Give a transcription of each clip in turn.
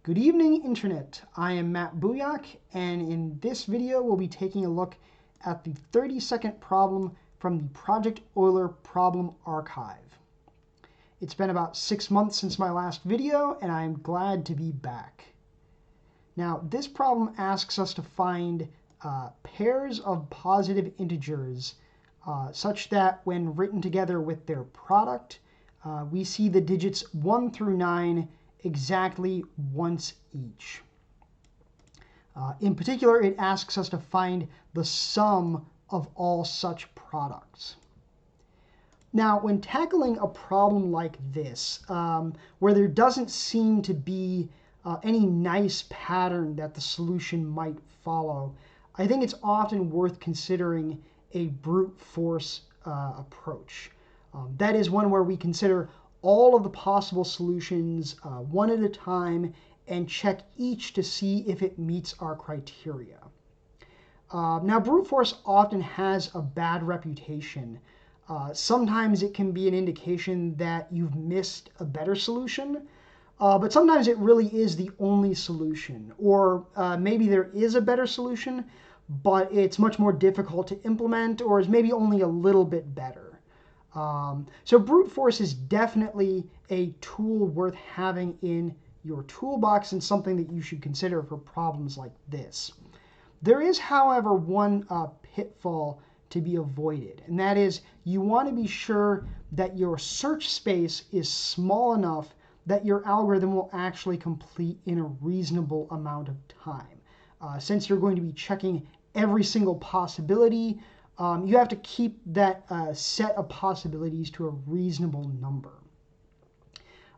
Good evening, Internet. I am Matt Buyak, and in this video, we'll be taking a look at the 30-second problem from the Project Euler problem archive. It's been about 6 months since my last video, and I'm glad to be back. Now, this problem asks us to find pairs of positive integers such that when written together with their product, we see the digits 1 through 9 exactly once each. In particular, it asks us to find the sum of all such products. Now, when tackling a problem like this, where there doesn't seem to be any nice pattern that the solution might follow, I think it's often worth considering a brute force approach. That is one where we consider all of the possible solutions one at a time and check each to see if it meets our criteria. Now, brute force often has a bad reputation. Sometimes it can be an indication that you've missed a better solution, but sometimes it really is the only solution. Or maybe there is a better solution, but it's much more difficult to implement, or is maybe only a little bit better. So brute force is definitely a tool worth having in your toolbox and something that you should consider for problems like this. There is, however, one pitfall to be avoided, and that is you want to be sure that your search space is small enough that your algorithm will actually complete in a reasonable amount of time. Since you're going to be checking every single possibility, you have to keep that set of possibilities to a reasonable number.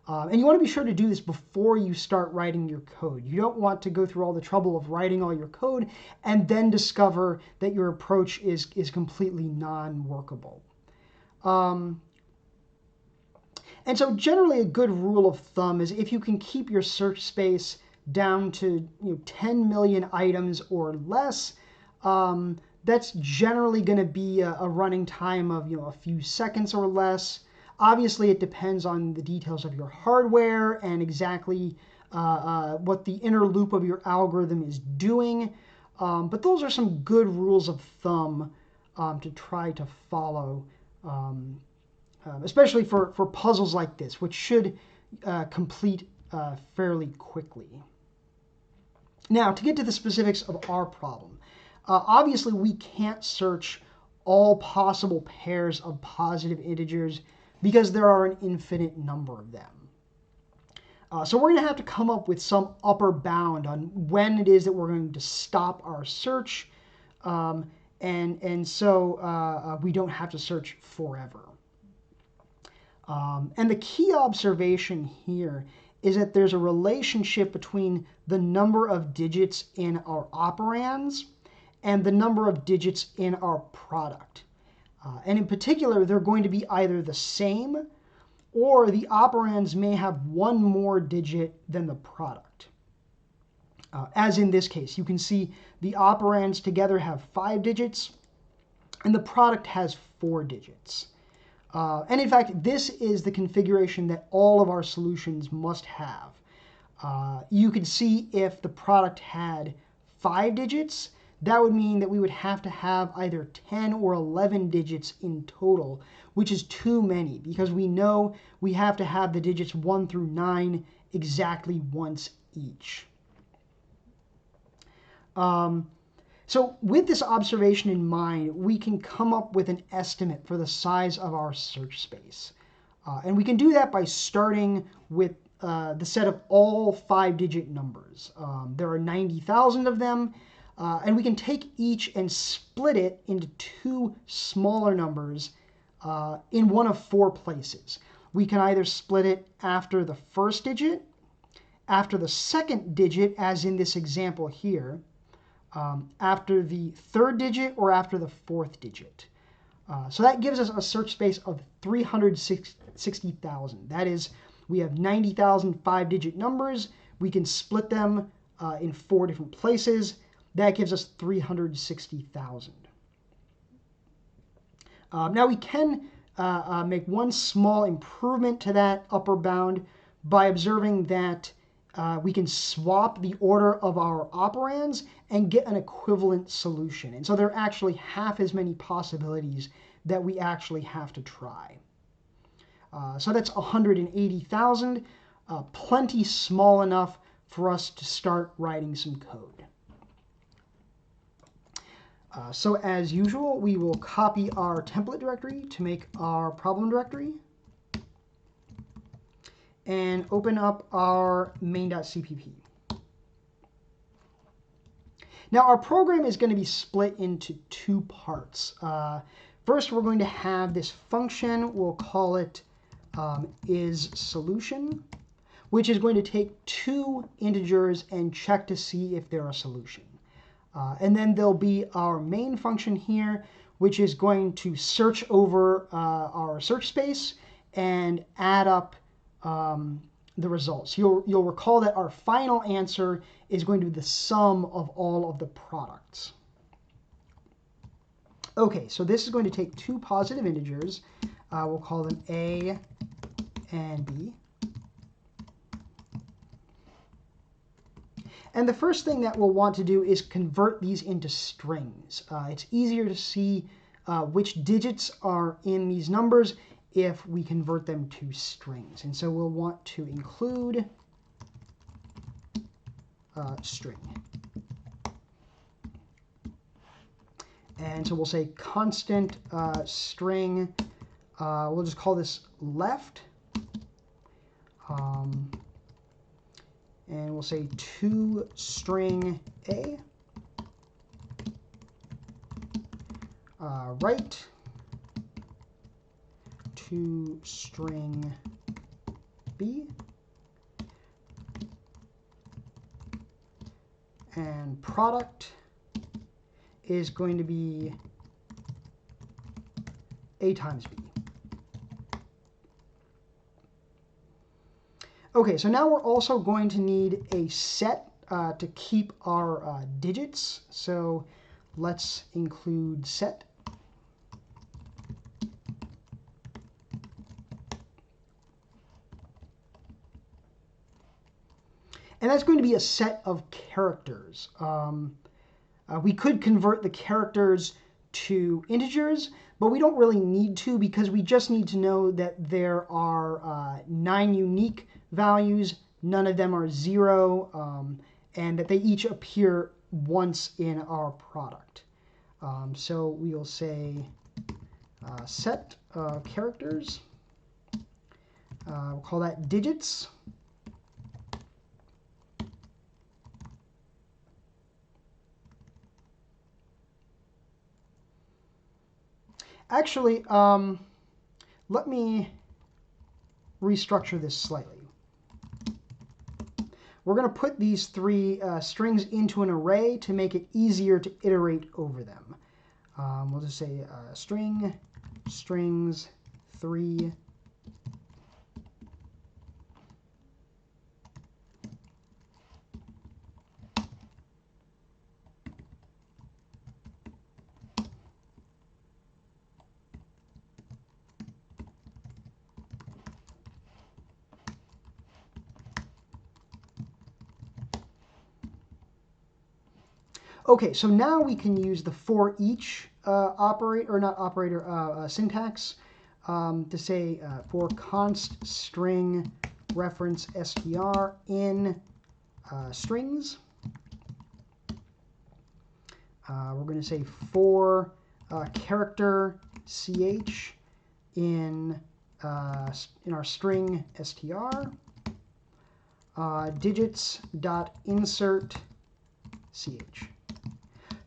And you want to be sure to do this before you start writing your code. You don't want to go through all the trouble of writing all your code and then discover that your approach is completely non-workable. And so generally a good rule of thumb is if you can keep your search space down to 10 million items or less, that's generally going to be a running time of a few seconds or less. Obviously, it depends on the details of your hardware and exactly what the inner loop of your algorithm is doing. But those are some good rules of thumb to try to follow, especially for puzzles like this, which should complete fairly quickly. Now, to get to the specifics of our problem. Obviously, we can't search all possible pairs of positive integers because there are an infinite number of them. So we're going to have to come up with some upper bound on when it is that we're going to stop our search, and so we don't have to search forever. And the key observation here is that there's a relationship between the number of digits in our operands and the number of digits in our product. And in particular, they're going to be either the same or the operands may have one more digit than the product. As in this case, you can see the operands together have 5 digits and the product has 4 digits. And in fact, this is the configuration that all of our solutions must have. You can see if the product had 5 digits, that would mean that we would have to have either 10 or 11 digits in total, which is too many because we know we have to have the digits 1 through 9 exactly once each. So with this observation in mind, we can come up with an estimate for the size of our search space. And we can do that by starting with the set of all 5-digit numbers. There are 90,000 of them. And we can take each and split it into 2 smaller numbers in one of 4 places. We can either split it after the first digit, after the second digit, as in this example here, after the third digit, or after the fourth digit. So that gives us a search space of 360,000. That is, we have 90,000 5-digit numbers. We can split them in 4 different places. That gives us 360,000. Now we can make one small improvement to that upper bound by observing that we can swap the order of our operands and get an equivalent solution. And so there are actually half as many possibilities that we actually have to try. So that's 180,000, plenty small enough for us to start writing some code. So as usual, we will copy our template directory to make our problem directory and open up our main.cpp. Now our program is going to be split into two parts. First, we're going to have this function. We'll call it isSolution, which is going to take two integers and check to see if they're a solution. And then there'll be our main function here, which is going to search over our search space and add up the results. You'll recall that our final answer is going to be the sum of all of the products. Okay, so this is going to take two positive integers. We'll call them A and B. And the first thing that we'll want to do is convert these into strings. It's easier to see which digits are in these numbers if we convert them to strings. And so we'll want to include string. And so we'll say constant string. We'll just call this left. And we'll say to string A, right, to string B, and product is going to be A times B. Okay, so now we're also going to need a set to keep our digits. So let's include set. And that's going to be a set of characters. We could convert the characters to integers, but we don't really need to because we just need to know that there are 9 unique values, none of them are 0, and that they each appear once in our product. So we'll say set characters. We'll call that digits. Actually, let me restructure this slightly. We're going to put these three strings into an array to make it easier to iterate over them. We'll just say string, strings, 3. Okay, so now we can use the for each syntax to say for const string reference str in strings. We're going to say for character ch in our string str, digits.insert ch.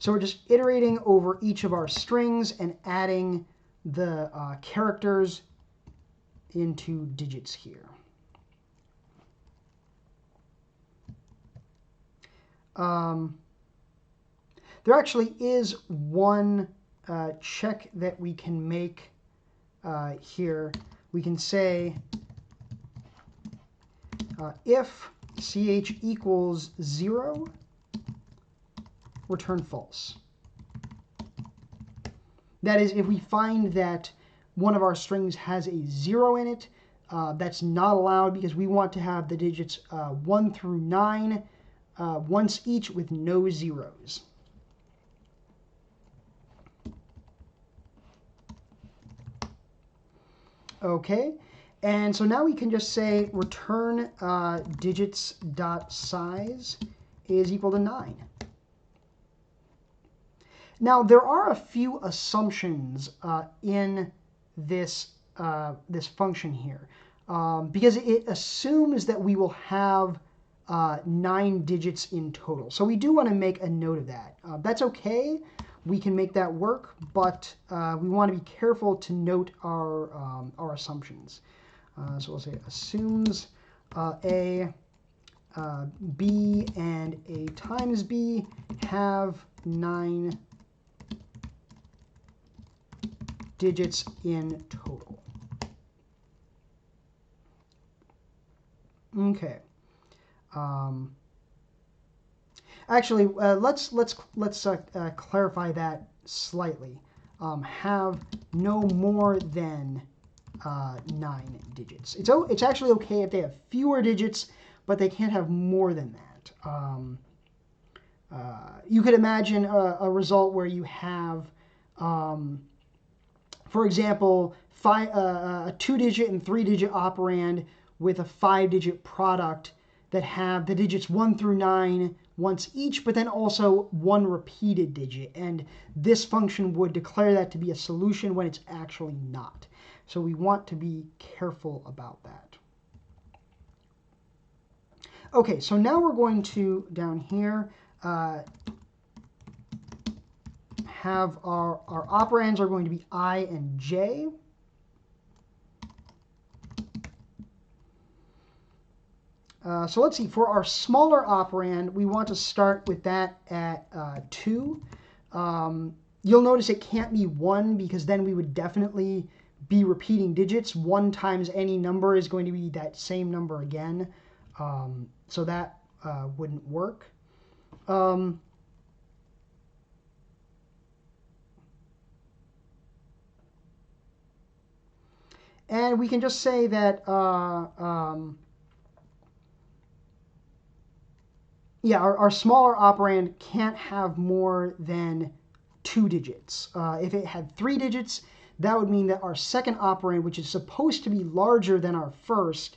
So we're just iterating over each of our strings and adding the characters into digits here. There actually is one check that we can make here. We can say if ch equals 0, return false. That is, if we find that one of our strings has a 0 in it, that's not allowed because we want to have the digits 1 through 9 once each with no zeros. Okay, and so now we can just say return digits.size is equal to 9. Now there are a few assumptions in this this function here, because it assumes that we will have 9 digits in total. So we do want to make a note of that. That's okay. We can make that work, but we want to be careful to note our assumptions. So we'll say assumes A, B, and A times B have 9 digits in total. Okay. Actually, let's clarify that slightly. Have no more than 9 digits. It's actually okay if they have fewer digits, but they can't have more than that. You could imagine a result where you have, for example, a 2-digit and 3-digit operand with a 5-digit product that have the digits 1 through 9 once each, but then also one repeated digit. And this function would declare that to be a solution when it's actually not. So we want to be careful about that. Okay, so now we're going to, down here, have our operands are going to be I and J. So let's see, for our smaller operand, we want to start with that at 2. You'll notice it can't be 1 because then we would definitely be repeating digits. 1 times any number is going to be that same number again. So that wouldn't work. And we can just say that yeah, our smaller operand can't have more than 2 digits. If it had 3 digits, that would mean that our second operand, which is supposed to be larger than our first,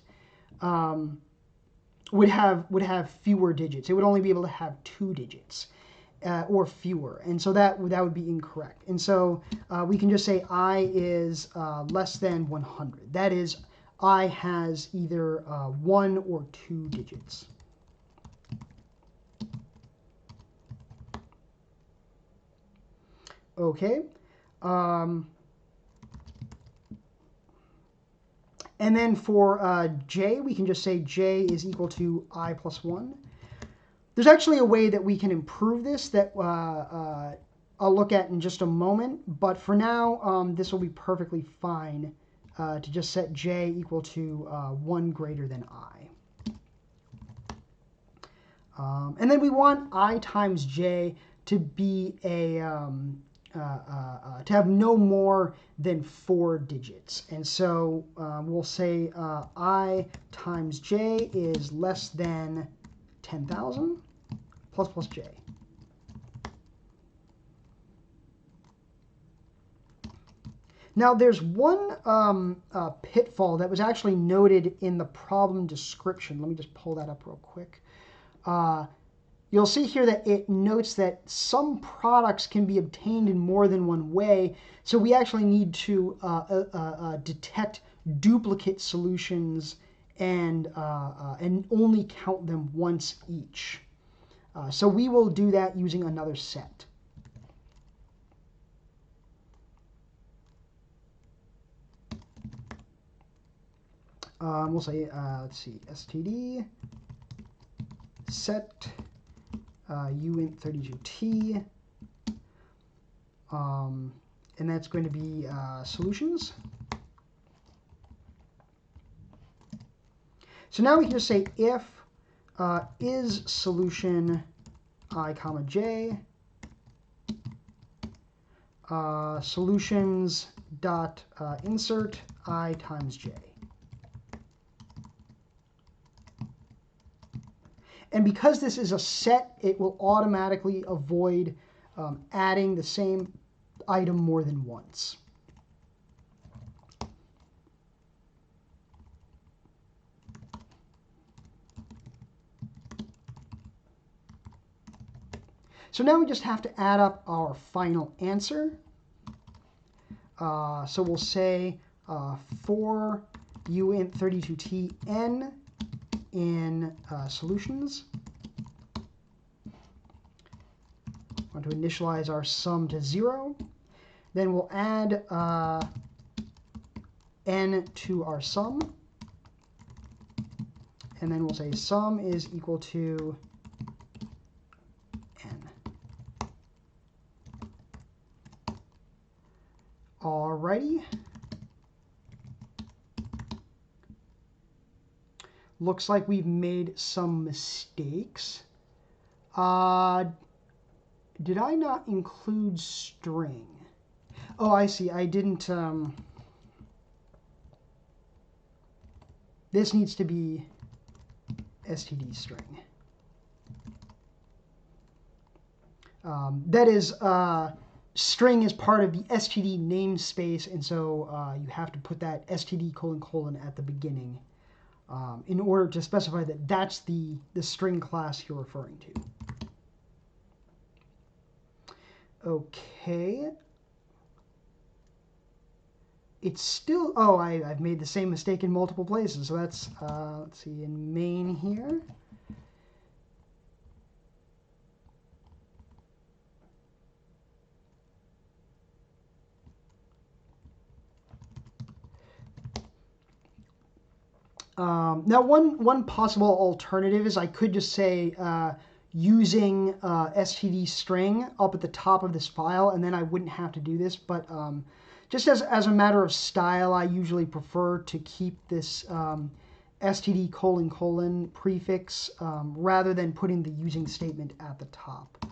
would have fewer digits. It would only be able to have 2 digits or fewer, and so that would be incorrect. And so we can just say I is less than 100. That is, I has either 1 or 2 digits. Okay. And then for j, we can just say j is equal to I plus 1. There's actually a way that we can improve this that I'll look at in just a moment. But for now, this will be perfectly fine to just set j equal to 1 greater than I. And then we want I times j to be to have no more than 4 digits. And so we'll say I times j is less than 10,000 plus j. Now there's one pitfall that was actually noted in the problem description. Let me just pull that up real quick. You'll see here that it notes that some products can be obtained in more than one way, so we actually need to detect duplicate solutions and only count them once each. So we will do that using another set. We'll say, let's see, std set uint32t, and that's going to be solutions. So now we can just say if is solution I comma j solutions dot insert I times j. And because this is a set, it will automatically avoid adding the same item more than once. So now we just have to add up our final answer. So we'll say for uint32t in solutions. I want to initialize our sum to 0. Then we'll add n to our sum. And then we'll say sum is equal to n. Alrighty. Looks like we've made some mistakes. Did I not include string? Oh, I see. I didn't. This needs to be std string. That is, string is part of the std namespace, and so you have to put that std : at the beginning in order to specify that that's the string class you're referring to. Okay. It's still, oh, I've made the same mistake in multiple places. So that's, let's see, in main here. Now, one possible alternative is I could just say using std string up at the top of this file, and then I wouldn't have to do this. But just as a matter of style, I usually prefer to keep this std : prefix rather than putting the using statement at the top.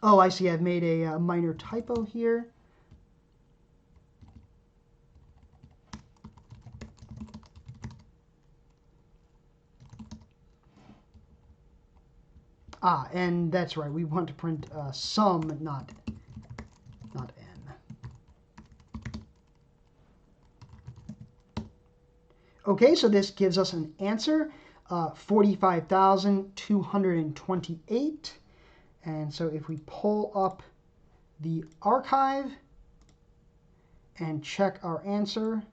Oh, I see. I've made a minor typo here. And that's right. We want to print sum, not n. Okay, so this gives us an answer, 45,228. And so if we pull up the archive and check our answer,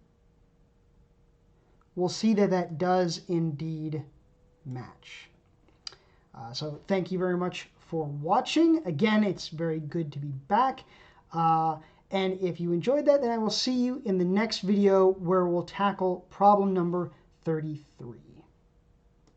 we'll see that that does indeed match. So thank you very much for watching. Again, it's very good to be back. And if you enjoyed that, then I will see you in the next video where we'll tackle problem number 33.